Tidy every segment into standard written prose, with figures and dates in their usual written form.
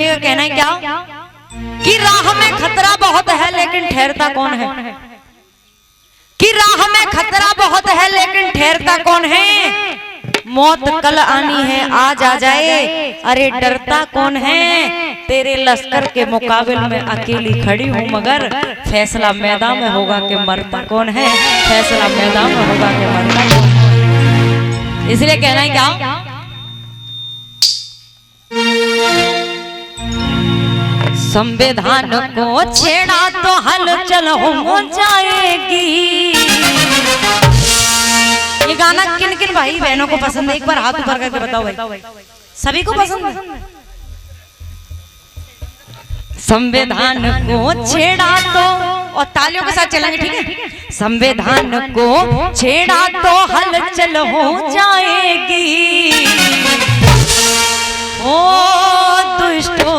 सुनिएगा, कहना है क्या कि राह में खतरा बहुत है लेकिन ठहरता कौन है, कि राह में खतरा बहुत है लेकिन ठहरता कौन है, मौत कल आनी है आज आ जाए, अरे डरता कौन है, तेरे लश्कर के मुकाबले में अकेली खड़ी हूँ मगर फैसला मैदान में होगा कि मरता कौन है, फैसला मैदान में होगा कि मरता कौन है। इसलिए कहना है क्या, संविधान को छेड़ा तो हलचल हो जाएगी। ये गाना किन किन भाई बहनों को पसंद है, एक बार हाथ ऊपर करके बताओ भाई, सभी को पसंद है। संविधान को छेड़ा तो, और तालियों के साथ चलेंगे, ठीक है। संविधान को छेड़ा तो हलचल हो जाएगी, ओ दुष्टों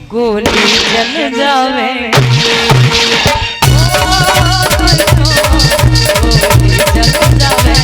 गोली चल जावे, ओ दुष्टों गोली चल जावे।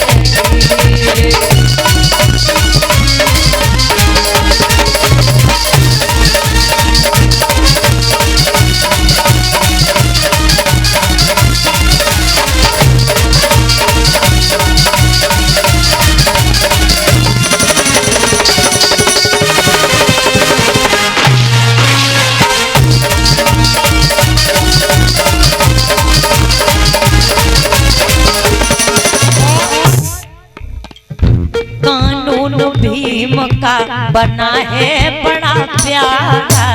भीम का बना है बड़ा प्यारा,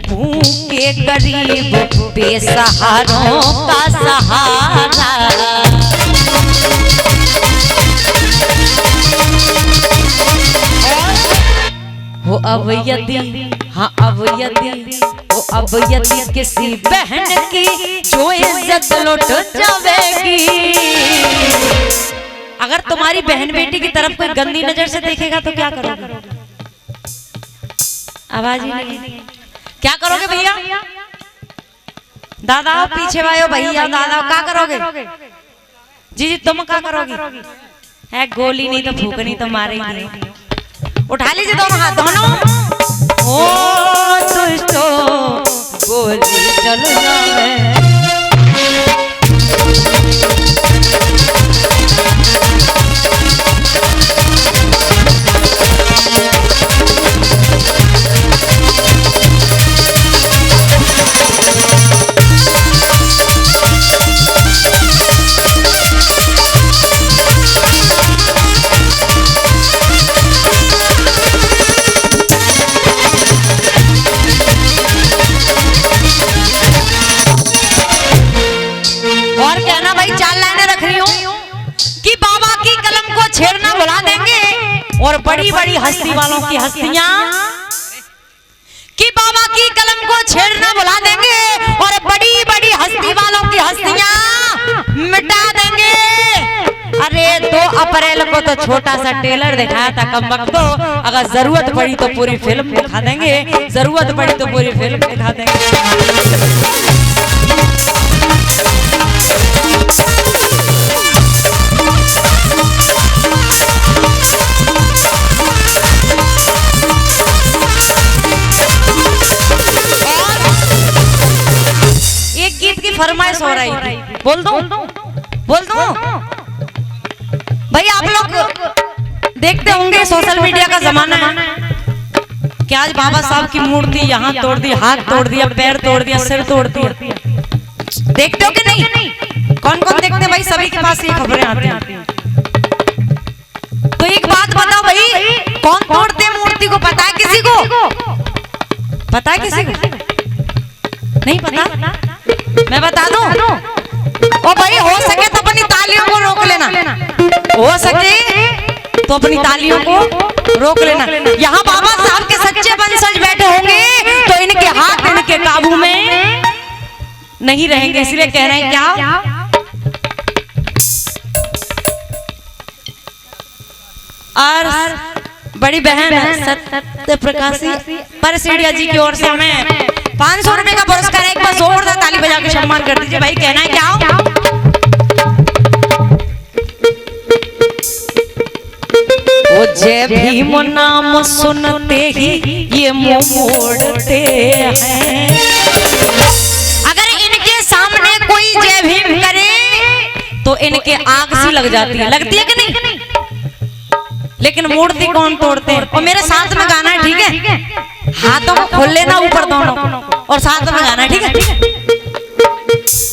भूखे गरीब बेसहारों का सहारा, वो अब यदि, हाँ अब यदि, वो अब यदि किसी बहन की जो इज्जत लुट जाएगी, अगर तुम्हारी बहन बेटी की तरफ कोई गंदी नजर से देखेगा तो क्या करोगे? आवाज ही नहीं, क्या करोगे भैया? दादा पीछे वायो भैया, दादा क्या करोगे? जी तुम क्या करोगी? है गोली नहीं तो फूकनी तो मारेगी। उठा लीजिए दोनों हाथ, दोनों। ओ दुष्टों गोली चल जावे, और बड़ी बड़ी हस्ती वालों की हस्तियां, कि बाबा की कलम को छेड़ना बुला देंगे और बड़ी बड़ी हस्ती वालों की हस्तियां मिटा देंगे। अरे 2 अप्रैल को तो छोटा सा टेलर दिखाया था कमबख्तो, अगर जरूरत पड़ी तो पूरी फिल्म दिखा देंगे, जरूरत पड़ी तो पूरी फिल्म दिखा देंगे। फरमाइश हो रही थी, बोल दो भाई। आप लोग देखते होंगे सोशल मीडिया का जमाना है कि आज बाबा साहब की मूर्ति यहाँ तोड़ दी, हाथ तोड़ दिया, पैर तोड़ दिया, सिर तोड़ दिया। देखते हो कि नहीं? कौन कौन देखते भाई? सभी के पास ये खबरें आती हैं। तो एक बात बताओ भाई, कौन तोड़ते मूर्ति को? पता है किसी को? पता है किसी को? नहीं पता? मैं बता दूं? ओ भाई हो सके तो अपनी तालियों को रोक लेना, हो सके तो अपनी तालियों को रोक लेना। यहाँ बाबा साहब के सच्चे वंशज बैठे होंगे तो इनके हाथ इनके काबू में नहीं रहेंगे। इसलिए कह रहे हैं क्या, और बड़ी बहन सत्य प्रकाशी परसेड़िया जी की ओर से हमें 500 रुपए का पुरस्कार एक बार जोर दीजिए भाई, कहना है क्या? ओ जय भीम नाम सुनते ही ये मुंह मोड़ते हैं। अगर इनके सामने कोई जय भीम करे तो इनके आग सी लग जाती है, लगती है कि नहीं? लेकिन मूर्ति कौन तोड़ते हैं? और मेरे साथ में गाना है, ठीक है? हाथों को खोल लेना ऊपर दोनों और साथ में गाना है, ठीक है?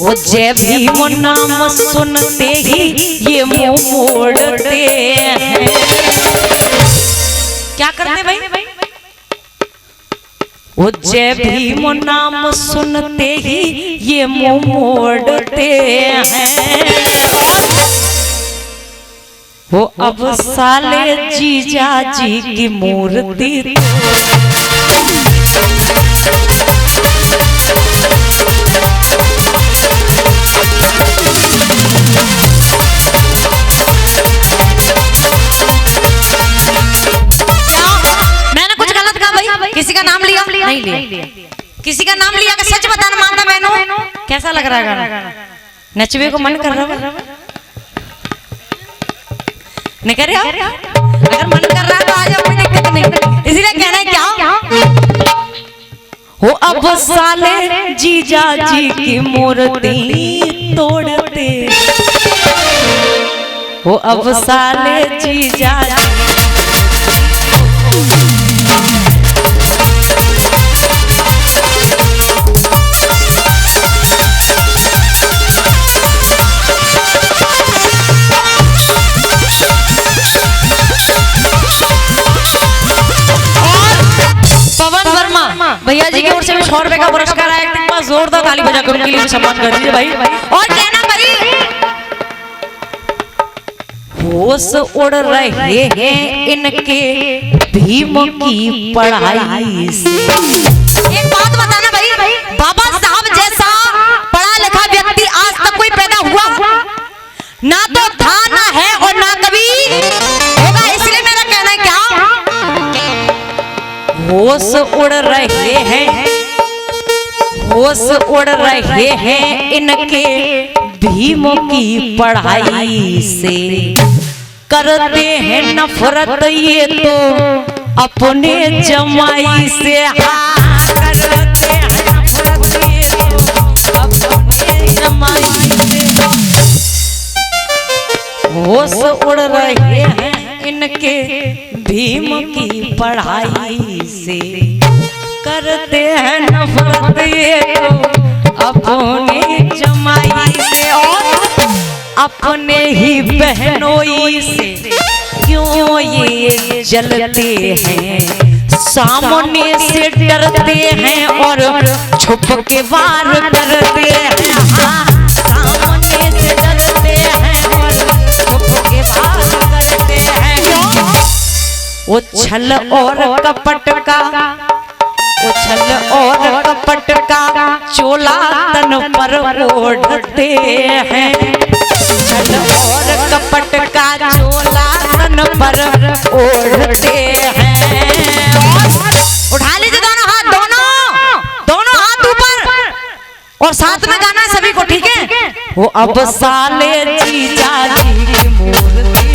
वो जय भीम नाम सुनते ही ये मुंह मोड़ते हैं। क्या करते भाई? वो जय भीम नाम सुनते ही ये मुंह मोड़ते हैं। वो अब साले जीजा जी की मूर्ति किसी का नाम लिया? नहीं लिया। किसी का नाम लिया? सच बताना मानता बहनों, कैसा लग रहा है गाना? नचवे को मन कर रहा है? नहीं कर रहा? अगर मन कर रहा है तो आ जाओ, कोई दिक्कत नहीं। इसीलिए कहना है क्या? हो अब साले जीजा जी की मूर्ति तोड़ते, हो अब साले जीजा जी। भैया जी की ओर से 100 रुपए का पुरस्कार आया। एक बार जोरदार ताली बजाकर उनके लिए सम्मान कर दीजिए भाई। और कहना भाई, होश उड़ रहे हैं इनके भीम की पढ़ाई से। एक बात बताना भाई, बाबा साहब जैसा पढ़ा लिखा व्यक्ति आज तक कोई पैदा हुआ ना तो था, ना है और ना कभी होगा। इसलिए मेरा कहना है क्या? होश उड़ रहे हैं, होश उड़ रहे हैं इनके भीम की पढ़ाई से। करते हैं नफरत ये तो अपने जमाई से। करते हैं नफरत ये तो अपने जमाई से। होश उड़ रहे हैं इनके भीम की पढ़ाई से। करते हैं नफरत ये तो अपने जमाई से और अपने ही बहनोई से। क्यों ये जलते हैं, सामने से डरते हैं और छुप के वार करते हैं। सामने से डरते हैं और छुप के वार करते हैं। वो छल और कपट का, वो छल और कपट का चोला तन पर ओढ़ते हैं। छल और कपट का चोला तन पर ओढ़ते हैं। उठा लीजिए दोनों हाथ, दोनों हाथ ऊपर और साथ में गाना है सभी को, ठीक है? वो अब साले जीजा जी की मूर्ति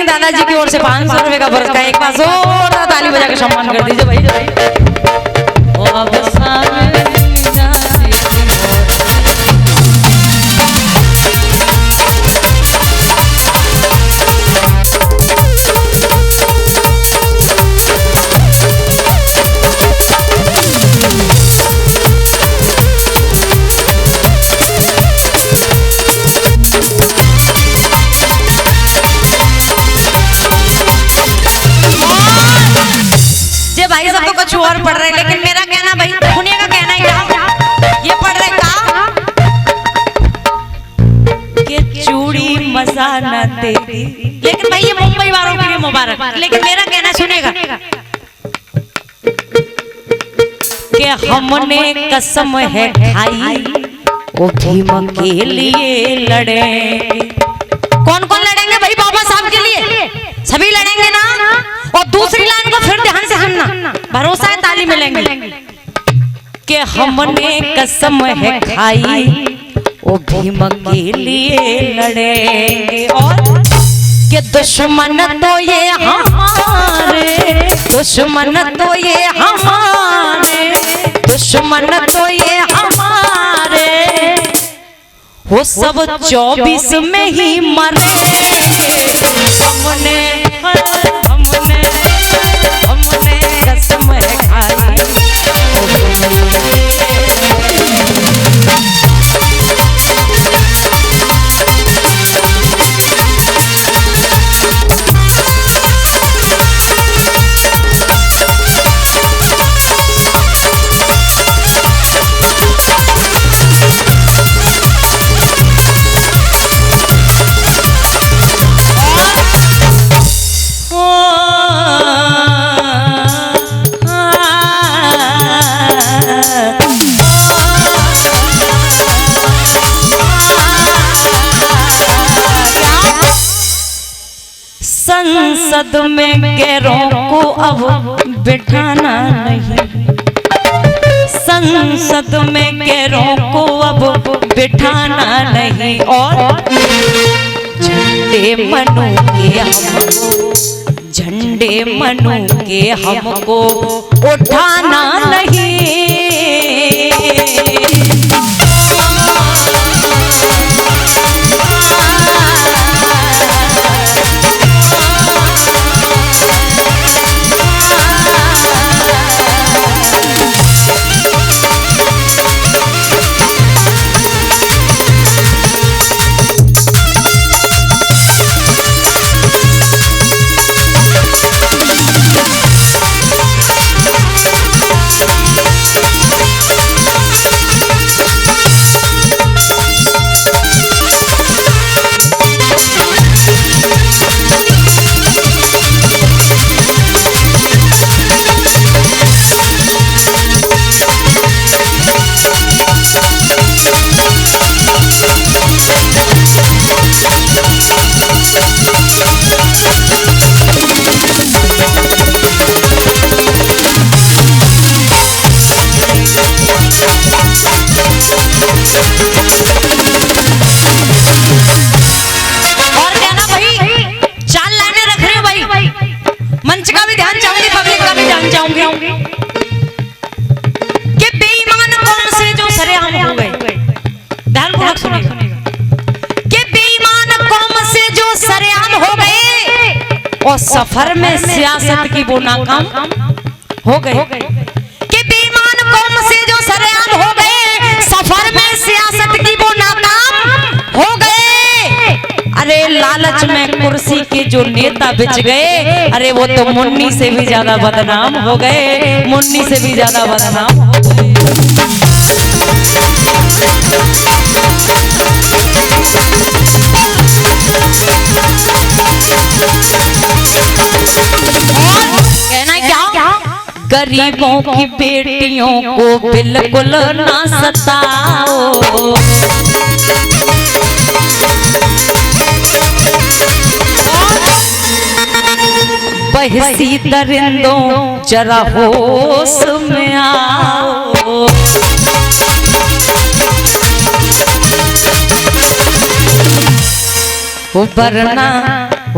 दादाजी की ओर से 500 रुपए का पुरस्कार। एक बार जोरदार ताली बजा के सम्मान कर दीजिए भाई। और पढ़ रहे, लेकिन मेरा कहना भाई सुनिएगा, कहना क्या ये पढ़ रहे का कि चूड़ी मजा न तेरी, लेकिन भाई ये मुंबई वालों के लिए मुबारक, लेकिन मेरा कहना सुनेगा कि हमने कसम है खाई वो भीम के लिए लड़ेंगे। कौन कौन लड़ेंगे भाई बाबा साहब के लिए? सभी लड़ेंगे ना। और दूसरी लाइन को फिर ध्यान से सुनना, भरोसा है ताली मिलेंगे कि हमने कसम है खाई वो भीम के लिए लड़ेंगे, और कि दुश्मन तो ये हमारे, दुश्मन तो ये हमारे, दुश्मन तो ये हमारे, वो सब 24 में ही मरेंगे। हमने कसम है खाई। संसद में गैरों को अब बिठाना नहीं, संसद में गैरों को अब बिठाना नहीं, और झंडे मनु के हमको, झंडे मनु के हमको उठाना नहीं। और सफर में सियासत की वो नाकाम हो गए कि बेईमान कौम से जो सरेआम हो गए, सफर में सियासत की वो नाकाम हो गए। अरे लालच में कुर्सी के जो नेता बिच गए, अरे वो तो मुन्नी से भी ज्यादा बदनाम हो गए, मुन्नी से भी ज्यादा बदनाम हो गए। गरीबों की बेटियों को बिल्कुल ना सताओ, बहसी दरिंदों जरा होश में आओ। उबरना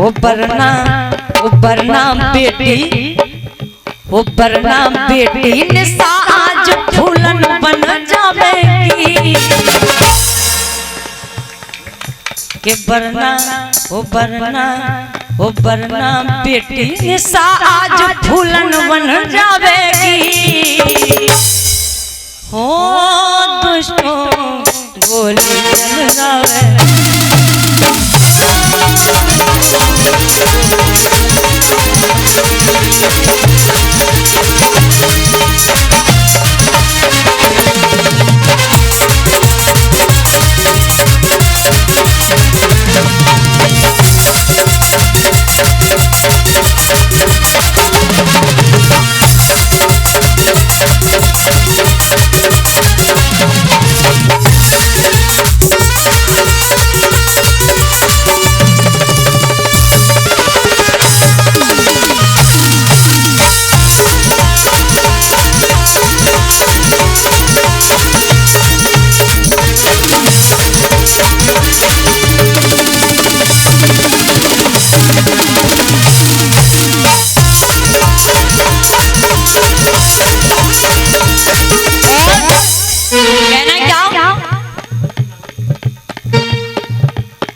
उबरना उबरना बेटी, उबरना बेटी निशा आज फूलन बन जावेगी, के बरना उबरना उबरना बेटी निशा आज फूलन बन जावेगी। हो दुष्टों गोली चलावे,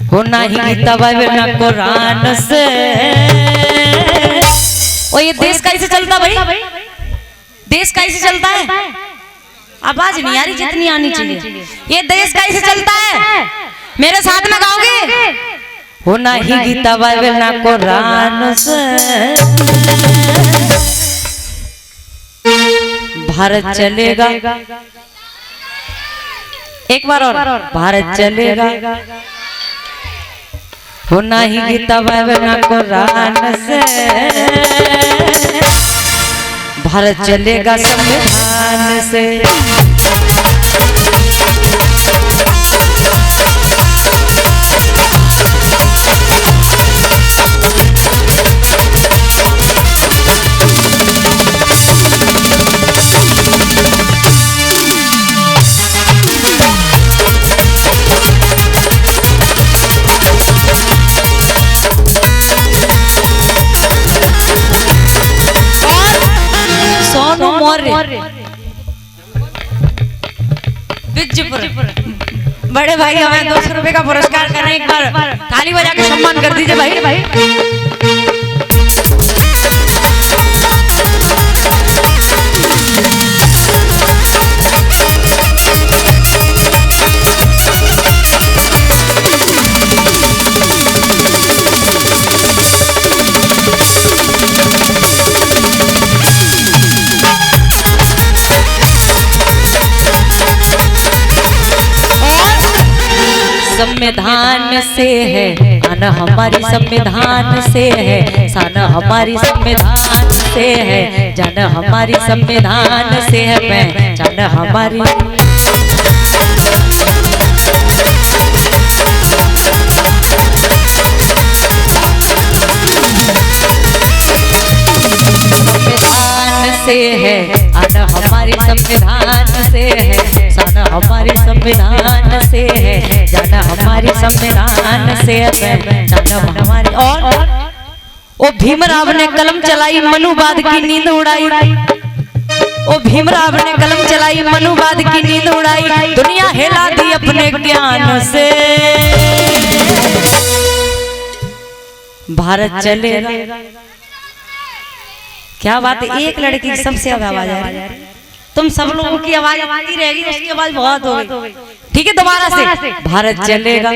हो नहीं तबावे ना कुरान से। ओ ये देश कैसे चलता भाई, देश कैसे चलता है? आवाज नहीं आ रही जितनी आनी चाहिए। ये देश कैसे चलता है? मेरे साथ में गाओगे? हो नहीं तबावे ना कुरान से, भारत चलेगा। एक बार और, भारत चलेगा। हो नहीं गीता ना कुरान से, भारत चलेगा संविधान से। बड़े भाई हमें 200 रुपए का पुरस्कार कर रहे हैं। एक बार ताली बजा के सम्मान कर दीजिए भाई। संविधान से है आना हमारी, संविधान से है साना हमारी, संविधान से है जाना हमारी, संविधान से है पहचान हमारी। संविधान से है आना हमारी, संविधान से है साना हमारी, संविधान से है जाना हमारी, संविधान से है जाना हमारी। और ओ भीमराव ने कलम चलाई, मनुवाद की नींद उड़ाई। ओ भीमराव ने कलम चलाई, मनुवाद की नींद उड़ाई। दुनिया हिला दी अपने ज्ञान से, भारत चलेगा। क्या बात है, एक लड़की की सबसे ज्यादा आवाज आ रही है। तुम सब लोगों की आवाज आती रहेगी, उसकी आवाज बहुत हो गई। ठीक है, दोबारा से भारत चलेगा।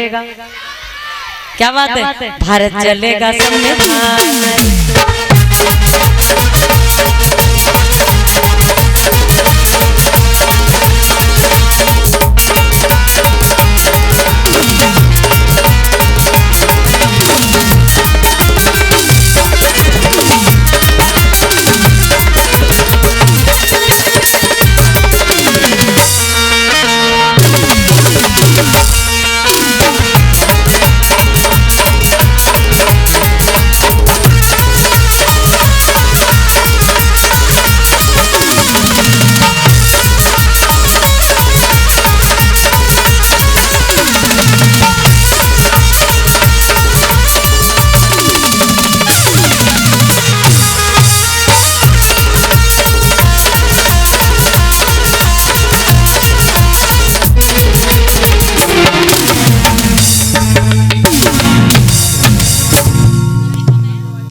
क्या बात है, भारत चलेगा संविधान।